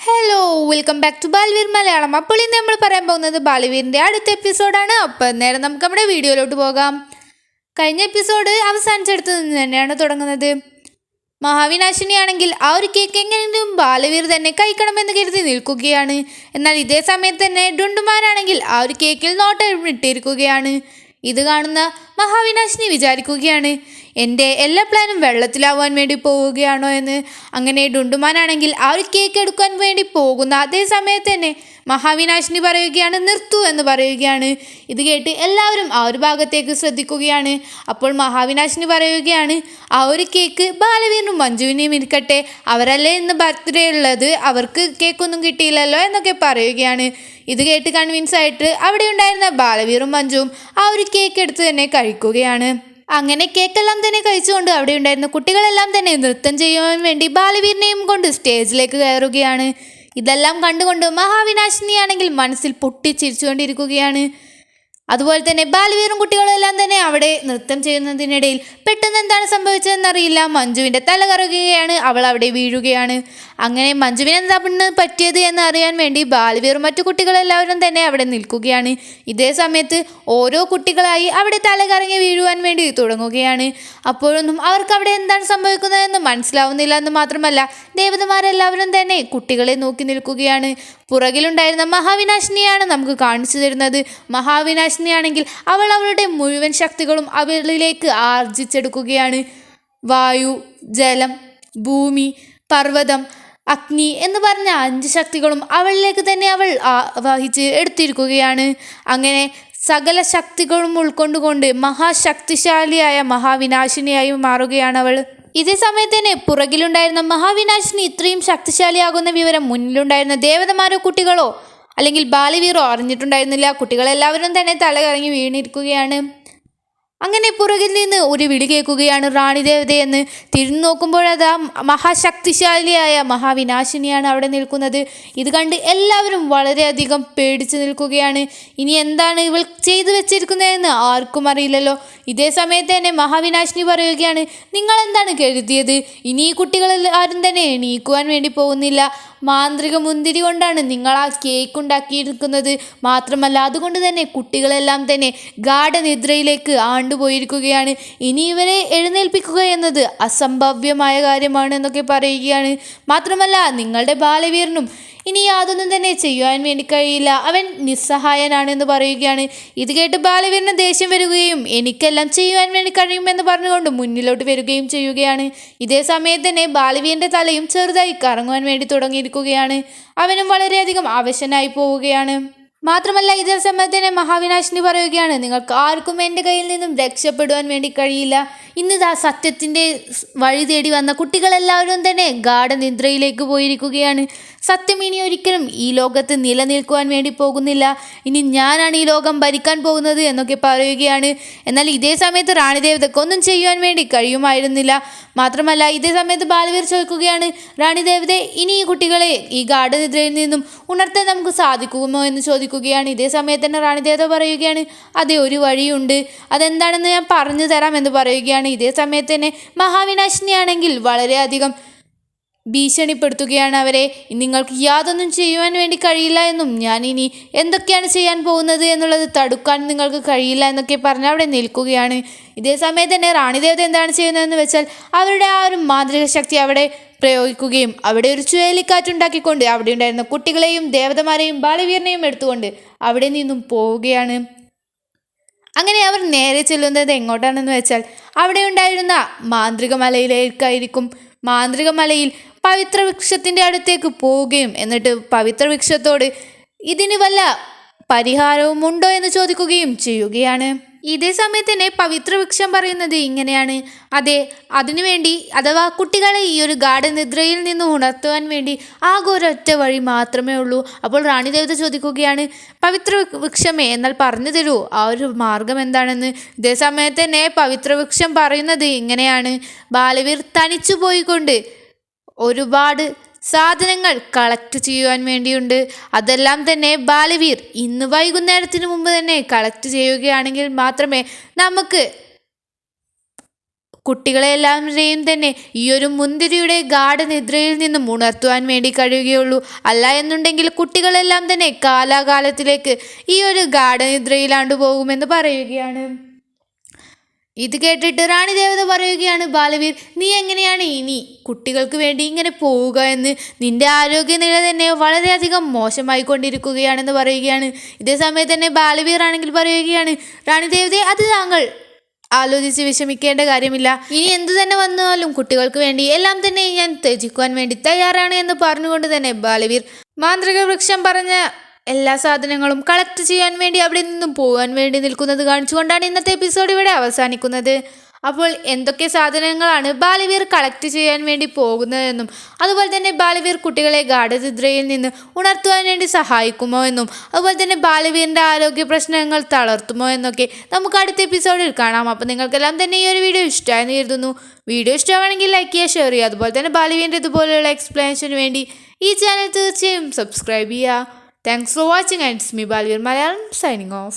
Hello, welcome back to Balveer Malayalam. അപ്പോൾ ഇന്ന് നമ്മൾ പറയാൻ പോകുന്നത് ബാലവീറിൻ്റെ അടുത്ത എപ്പിസോഡാണ്. അപ്പോൾ നേരം നമുക്ക് നമ്മുടെ വീഡിയോയിലോട്ട് പോകാം. കഴിഞ്ഞ എപ്പിസോഡ് അവസാനിച്ചെടുത്ത് നിന്ന് തന്നെയാണ് തുടങ്ങുന്നത്. മഹാവിനാശിനിയാണെങ്കിൽ ആ ഒരു കേക്ക് എങ്ങനെയും ബാലവീർ തന്നെ കഴിക്കണമെന്ന് കരുതി നിൽക്കുകയാണ്. എന്നാൽ ഇതേ സമയത്ത് തന്നെ ഡുണ്ടുമാനാണെങ്കിൽ ആ ഒരു കേക്കിൽ നോട്ടം ഇട്ടിരിക്കുകയാണ്. ഇത് കാണുന്ന മഹാവിനാശിനി വിചാരിക്കുകയാണ്, എൻ്റെ എല്ലാ പ്ലാനും വെള്ളത്തിലാവാൻ വേണ്ടി പോവുകയാണോ എന്ന്. അങ്ങനെ ഡുണ്ടുമാനാണെങ്കിൽ ആ ഒരു കേക്ക് എടുക്കാൻ വേണ്ടി പോകുന്ന അതേ സമയത്ത് തന്നെ മഹാവിനാശിനി പറയുകയാണ്, നിർത്തൂ എന്ന് പറയുകയാണ്. ഇത് കേട്ട് എല്ലാവരും ആ ഒരു ഭാഗത്തേക്ക് ശ്രദ്ധിക്കുകയാണ്. അപ്പോൾ മഹാവിനാശിനി പറയുകയാണ്, ആ ഒരു കേക്ക് ബാലവീറിനും മഞ്ജുവിനെയും ഇരിക്കട്ടെ, അവരല്ലേ ഇന്ന് ബർത്ത്ഡേ ഉള്ളത്, അവർക്ക് കേക്കൊന്നും കിട്ടിയില്ലല്ലോ എന്നൊക്കെ പറയുകയാണ്. ഇത് കേട്ട് കൺവിൻസ് ആയിട്ട് അവിടെ ഉണ്ടായിരുന്ന ബാലവീറും മഞ്ജുവും ആ ഒരു കേക്ക് എടുത്ത് തന്നെ കഴിക്കുകയാണ്. അങ്ങനെ കേക്കെല്ലാം തന്നെ കഴിച്ചുകൊണ്ട് അവിടെ ഉണ്ടായിരുന്ന കുട്ടികളെല്ലാം തന്നെ നൃത്തം ചെയ്യുവാൻ വേണ്ടി ബാലവീറിനെയും കൊണ്ട് സ്റ്റേജിലേക്ക് കയറുകയാണ്. ഇതെല്ലാം കണ്ടുകൊണ്ട് മഹാവിനാശിനിയാണെങ്കിൽ മനസ്സിൽ പൊട്ടിച്ചിരിച്ചുകൊണ്ടിരിക്കുകയാണ്. അതുപോലെ തന്നെ ബാലവീറും കുട്ടികളെല്ലാം തന്നെ അവിടെ നൃത്തം ചെയ്യുന്നതിനിടയിൽ പെട്ടെന്ന് എന്താണ് സംഭവിച്ചതെന്നറിയില്ല, മഞ്ജുവിൻ്റെ തല കറങ്ങുകയാണ്, അവൾ അവിടെ വീഴുകയാണ്. അങ്ങനെ മഞ്ജുവിന് എന്താണ് പറ്റിയത് എന്ന് അറിയാൻ വേണ്ടി ബാലവീറും മറ്റു കുട്ടികളെല്ലാവരും തന്നെ അവിടെ നിൽക്കുകയാണ്. ഇതേ സമയത്ത് ഓരോ കുട്ടികളായി അവിടെ തല കറങ്ങി വീഴുവാൻ വേണ്ടി തുടങ്ങുകയാണ്. അപ്പോഴൊന്നും അവർക്ക് അവിടെ എന്താണ് സംഭവിക്കുന്നതെന്ന് മനസ്സിലാവുന്നില്ല എന്ന് മാത്രമല്ല, ദേവതമാരെല്ലാവരും തന്നെ കുട്ടികളെ നോക്കി നിൽക്കുകയാണ്. പുറകിലുണ്ടായിരുന്ന മഹാവിനാശിനിയാണ് നമുക്ക് കാണിച്ചു തരുന്നത്. മഹാവിനാശിനിയാണെങ്കിൽ അവൾ അവളുടെ മുഴുവൻ ശക്തികളും അവളിലേക്ക് ആർജിച്ചെടുക്കുകയാണ്. വായു, ജലം, ഭൂമി, പർവ്വതം, അഗ്നി എന്ന് പറഞ്ഞ 5 ശക്തികളും അവളിലേക്ക് തന്നെ അവൾ വഹിച്ച് എടുത്തിരിക്കുകയാണ്. അങ്ങനെ സകല ശക്തികളും ഉൾക്കൊണ്ടുകൊണ്ട് മഹാശക്തിശാലിയായ മഹാവിനാശിനിയായി മാറുകയാണ് അവൾ. ഇതേ സമയത്ത് തന്നെ പുറകിലുണ്ടായിരുന്ന മഹാവിനാശിനി ഇത്രയും ശക്തിശാലിയാകുന്ന വിവരം മുന്നിലുണ്ടായിരുന്ന ദേവതമാരോ കുട്ടികളോ അല്ലെങ്കിൽ ബാലവീറോ അറിഞ്ഞിട്ടുണ്ടായിരുന്നില്ല. കുട്ടികളെല്ലാവരും തന്നെ തല കറങ്ങി വീണിരിക്കുകയാണ്. അങ്ങനെ പുറകിൽ നിന്ന് ഒരു വിളി കേൾക്കുകയാണ്, റാണി ദേവതയെന്ന്. തിരിഞ്ഞു നോക്കുമ്പോഴതാ മഹാശക്തിശാലിയായ മഹാവിനാശിനിയാണ് അവിടെ നിൽക്കുന്നത്. ഇത് കണ്ട് എല്ലാവരും വളരെയധികം പേടിച്ച് നിൽക്കുകയാണ്. ഇനി എന്താണ് ഇവൾ ചെയ്തു വെച്ചിരിക്കുന്നതെന്ന് ആർക്കും അറിയില്ലല്ലോ. ഇതേ സമയത്ത് തന്നെ മഹാവിനാശിനി പറയുകയാണ്, നിങ്ങൾ എന്താണ് കരുതിയത്, ഇനി ഈ കുട്ടികളിൽ ആരും തന്നെ എണീക്കുവാൻ വേണ്ടി പോകുന്നില്ല. മാന്ത്രിക മുന്തിരി കൊണ്ടാണ് നിങ്ങൾ ആ കേക്ക് ഉണ്ടാക്കിയിരിക്കുന്നത്. മാത്രമല്ല അതുകൊണ്ട് തന്നെ കുട്ടികളെല്ലാം തന്നെ ഗാഠനിദ്രയിലേക്ക് ആണ്ടുപോയിരിക്കുകയാണ്. ഇനി ഇവരെ എഴുന്നേൽപ്പിക്കുക എന്നത് അസംഭവ്യമായ കാര്യമാണ് എന്നൊക്കെ പറയുകയാണ്. മാത്രമല്ല നിങ്ങളുടെ ബാലവീറിനും ഇനി യാതൊന്നും തന്നെ ചെയ്യുവാൻ വേണ്ടി കഴിയില്ല, അവൻ നിസ്സഹായനാണെന്ന് പറയുകയാണ്. ഇത് കേട്ട് ബാലവീറിന് ദേഷ്യം വരികയും എനിക്കെല്ലാം ചെയ്യുവാൻ വേണ്ടി കഴിയുമെന്ന് പറഞ്ഞുകൊണ്ട് മുന്നിലോട്ട് വരികയും ചെയ്യുകയാണ്. ഇതേ സമയത്ത് തന്നെ ബാലവീറിൻ്റെ തലയും ചെറുതായി കറങ്ങുവാൻ വേണ്ടി തുടങ്ങിയിരിക്കുകയാണ്. അവനും വളരെയധികം അവശനായി പോവുകയാണ്. മാത്രമല്ല ഇതേ സമയത്ത് തന്നെ മഹാവിനാശിനി പറയുകയാണ്, നിങ്ങൾക്ക് ആർക്കും എൻ്റെ കയ്യിൽ നിന്നും രക്ഷപ്പെടുവാൻ വേണ്ടി കഴിയില്ല. ഇന്നിതാ സത്യത്തിൻ്റെ വഴി തേടി വന്ന കുട്ടികളെല്ലാവരും തന്നെ ഗാഠനിദ്രയിലേക്ക് പോയിരിക്കുകയാണ്. സത്യം ഇനി ഒരിക്കലും ഈ ലോകത്ത് നിലനിൽക്കുവാൻ വേണ്ടി പോകുന്നില്ല. ഇനി ഞാനാണ് ഈ ലോകം ഭരിക്കാൻ പോകുന്നത് എന്നൊക്കെ പറയുകയാണ്. എന്നാൽ ഇതേ സമയത്ത് റാണി ദേവതയ്ക്ക് ഒന്നും ചെയ്യുവാൻ വേണ്ടി കഴിയുമായിരുന്നില്ല. മാത്രമല്ല ഇതേ സമയത്ത് ബാലവീർ ചോദിക്കുകയാണ്, റാണി ദേവതയെ ഇനി ഈ കുട്ടികളെ ഈ ഗാഠനിദ്രയിൽ നിന്നും ഉണർത്താൻ നമുക്ക് സാധിക്കുമോ എന്ന് ചോദിക്കുകയാണ്. ഇതേ സമയത്ത് തന്നെ റാണി ദേവത പറയുകയാണ്, അതെ, ഒരു വഴിയുണ്ട്, അതെന്താണെന്ന് ഞാൻ പറഞ്ഞു തരാം എന്ന് പറയുകയാണ്. ഇതേ സമയത്ത് തന്നെ മഹാവിനാശിനിയാണെങ്കിൽ വളരെയധികം ഭീഷണിപ്പെടുത്തുകയാണ് അവരെ. നിങ്ങൾക്ക് യാതൊന്നും ചെയ്യുവാൻ വേണ്ടി കഴിയില്ല എന്നും ഞാൻ ഇനി എന്തൊക്കെയാണ് ചെയ്യാൻ പോകുന്നത് എന്നുള്ളത് തടുക്കാൻ നിങ്ങൾക്ക് കഴിയില്ല എന്നൊക്കെ പറഞ്ഞ് അവിടെ നിൽക്കുകയാണ്. ഇതേ സമയത്ത് തന്നെ റാണി ദേവത എന്താണ് ചെയ്യുന്നതെന്ന് വെച്ചാൽ അവരുടെ ആ ഒരു മാന്ത്രിക ശക്തി അവിടെ പ്രയോഗിക്കുകയും അവിടെ ഒരു ചുഴലിക്കാറ്റുണ്ടാക്കിക്കൊണ്ട് അവിടെ ഉണ്ടായിരുന്ന കുട്ടികളെയും ദേവതമാരെയും ബാലവീറിനെയും എടുത്തുകൊണ്ട് അവിടെ നിന്നും പോവുകയാണ്. അങ്ങനെ അവർ നേരെ ചെല്ലുന്നത് എങ്ങോട്ടാണെന്ന് വെച്ചാൽ അവിടെ ഉണ്ടായിരുന്ന മാന്ത്രിക മലയിലേക്കായിരിക്കും. മാന്ത്രിക മലയിൽ പവിത്ര വൃക്ഷത്തിൻ്റെ അടുത്തേക്ക് പോവുകയും എന്നിട്ട് പവിത്ര വൃക്ഷത്തോട് ഇതിന് വല്ല പരിഹാരവും ഉണ്ടോ എന്ന് ചോദിക്കുകയും ചെയ്യുകയാണ്. ഇതേ സമയത്ത് തന്നെ പവിത്ര വൃക്ഷം പറയുന്നത് ഇങ്ങനെയാണ്, അതെ, അതിനുവേണ്ടി അഥവാ കുട്ടികളെ ഈ ഒരു ഗാഠനിദ്രയിൽ നിന്ന് ഉണർത്തുവാൻ വേണ്ടി ആകെ ഒരൊറ്റ വഴി മാത്രമേ ഉള്ളൂ. അപ്പോൾ റാണി ദേവത ചോദിക്കുകയാണ്, പവിത്ര വൃക്ഷമേ, എന്നാൽ പറഞ്ഞു തരൂ ആ ഒരു മാർഗം എന്താണെന്ന്. ഇതേ സമയത്ത് തന്നെ പവിത്ര വൃക്ഷം പറയുന്നത് ഇങ്ങനെയാണ്, ബാലവീർ തനിച്ചു പോയിക്കൊണ്ട് ഒരുപാട് സാധനങ്ങൾ കളക്ട് ചെയ്യുവാൻ വേണ്ടിയുണ്ട്. അതെല്ലാം തന്നെ ബാലവീർ ഇന്ന് വൈകുന്നേരത്തിന് മുമ്പ് തന്നെ കളക്ട് ചെയ്യുകയാണെങ്കിൽ മാത്രമേ നമുക്ക് കുട്ടികളെല്ലാവരെയും തന്നെ ഈ ഒരു മുന്തിരിയുടെ ഗാഠനിദ്രയിൽ നിന്നും ഉണർത്തുവാൻ വേണ്ടി കഴിയുകയുള്ളൂ. അല്ല എന്നുണ്ടെങ്കിൽ കുട്ടികളെല്ലാം തന്നെ കാലാകാലത്തിലേക്ക് ഈ ഒരു ഗാഠനിദ്രയിലാണ്ട് പോകുമെന്ന് പറയുകയാണ്. ഇത് കേട്ടിട്ട് റാണി ദേവത പറയുകയാണ്, ബാലവീർ നീ എങ്ങനെയാണ് ഇനി കുട്ടികൾക്ക് വേണ്ടി ഇങ്ങനെ പോവുക എന്ന്? നിന്റെ ആരോഗ്യനില തന്നെ വളരെയധികം മോശമായിക്കൊണ്ടിരിക്കുകയാണെന്ന് പറയുകയാണ്. ഇതേ സമയത്ത് തന്നെ ബാലവീർ ആണെങ്കിൽ പറയുകയാണ്, റാണി ദേവതയെ അത് താങ്കൾ ആലോചിച്ച് വിഷമിക്കേണ്ട കാര്യമില്ല. ഇനി എന്തു തന്നെ വന്നാലും കുട്ടികൾക്ക് വേണ്ടി എല്ലാം തന്നെ ഞാൻ ത്യജിക്കുവാൻ വേണ്ടി തയ്യാറാണ് എന്ന് പറഞ്ഞുകൊണ്ട് തന്നെ ബാലവീർ മാന്ത്രിക വൃക്ഷം പറഞ്ഞ എല്ലാ സാധനങ്ങളും കളക്ട് ചെയ്യാൻ വേണ്ടി അവിടെ നിന്നും പോകാൻ വേണ്ടി നിൽക്കുന്നത് കാണിച്ചുകൊണ്ടാണ് ഇന്നത്തെ എപ്പിസോഡ് ഇവിടെ അവസാനിക്കുന്നത്. അപ്പോൾ എന്തൊക്കെ സാധനങ്ങളാണ് ബാലവീർ കളക്ട് ചെയ്യാൻ വേണ്ടി പോകുന്നതെന്നും അതുപോലെ തന്നെ ബാലവീർ കുട്ടികളെ ഗാഠനിദ്രയിൽ നിന്ന് ഉണർത്തുവാൻ വേണ്ടി സഹായിക്കുമോ എന്നും അതുപോലെ തന്നെ ബാലവീറിൻ്റെ ആരോഗ്യ പ്രശ്നങ്ങൾ തളർത്തുമോ എന്നൊക്കെ നമുക്ക് അടുത്ത എപ്പിസോഡിൽ കാണാം. അപ്പോൾ നിങ്ങൾക്കെല്ലാം തന്നെ ഈ ഒരു വീഡിയോ ഇഷ്ടമായെന്ന് കരുതുന്നു. വീഡിയോ ഇഷ്ടമാണെങ്കിൽ ലൈക്ക് ചെയ്യുക, ഷെയർ ചെയ്യുക. അതുപോലെ തന്നെ ബാലവീറിൻ്റെ ഇതുപോലെയുള്ള എക്സ്പ്ലനേഷന് വേണ്ടി ഈ ചാനൽ തീർച്ചയായും സബ്സ്ക്രൈബ് ചെയ്യുക. Thanks for watching and it's me Balveer Malayalam signing off.